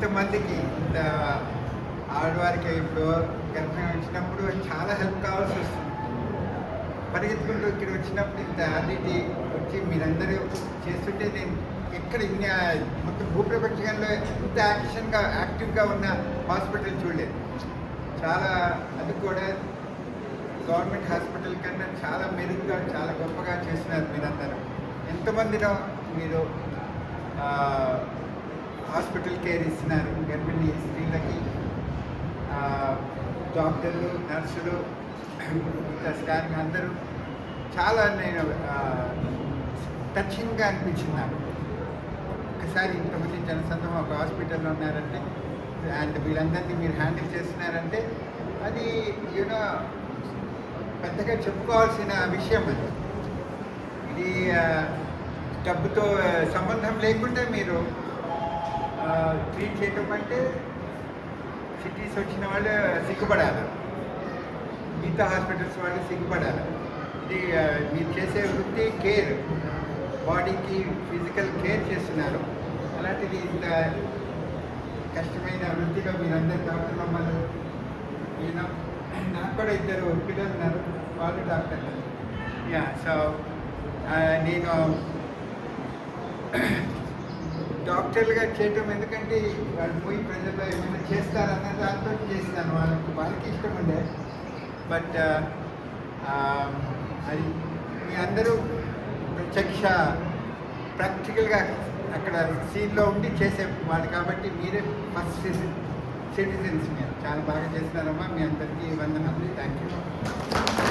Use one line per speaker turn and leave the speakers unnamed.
ఇంతమందికి ఇంత ఆడవారికి ఇప్పుడు గర్భం వచ్చినప్పుడు చాలా హెల్ప్ కావాల్సి వస్తుంది. పరిగెత్తుకుంటూ ఇక్కడ వచ్చినప్పుడు ఇంత అన్నిటి వచ్చి మీరందరూ చేస్తుంటే నేను ఎక్కడ మొత్తం భూప్రపంచంలో ఇంత యాక్టివ్గా ఉన్న హాస్పిటల్ చూడలేదు. చాలా అది కూడా గవర్నమెంట్ హాస్పిటల్ కన్నా చాలా మెరుగ్గా చాలా గొప్పగా చేస్తున్నారు మీరందరూ. ఎంతమందిలో మీరు హాస్పిటల్ కేర్ ఇస్తున్నారు గర్భిణీ స్త్రీలకి. డాక్టర్లు, నర్సులు, ఇంకా స్టాఫ్ అందరూ చాలా నేను టచింగ్గా అనిపించింది నాకు. ఒకసారి ఇంతమంది జనసంఘం ఒక హాస్పిటల్లో ఉన్నారంటే అండ్ వీళ్ళందరినీ మీరు హ్యాండిల్ చేస్తున్నారంటే అది యూనో పెద్దగా చెప్పుకోవాల్సిన విషయం. అది ఇది డబ్బుతో సంబంధం లేకుండా మీరు ట్రీట్ చేయటం అంటే సిటీస్ వచ్చిన వాళ్ళు సిగ్గుపడాలి, మిగతా హాస్పిటల్స్ వాళ్ళు సిగ్గుపడాలి. ఇది మీరు చేసే వృత్తి కేర్, బాడీకి ఫిజికల్ కేర్ చేస్తున్నారు. అలాంటిది ఇంత కష్టమైన వృత్తిలో మీరందరూ డాక్టర్ మమ్మల్ని నాకు కూడా 2 పిల్లలు ఉన్నారు, వాళ్ళు డాక్టర్లు. సో నేను డాక్టర్లుగా చేయటం ఎందుకంటే వాళ్ళు పోయి ప్రజల్లో ఏమైనా చేస్తారన్న దాంతో చేసినాను. వాళ్ళకి ఇష్టం ఉండే. బట్ అది మీ అందరూ ప్రత్యక్ష ప్రాక్టికల్గా అక్కడ సీన్లో ఉండి చేసే వాళ్ళు కాబట్టి మీరే ఫస్ట్ సిటిజన్స్. మీరు చాలా బాగా చేస్తున్నారమ్మా. మీ అందరికీ వందనాలు. Thank you.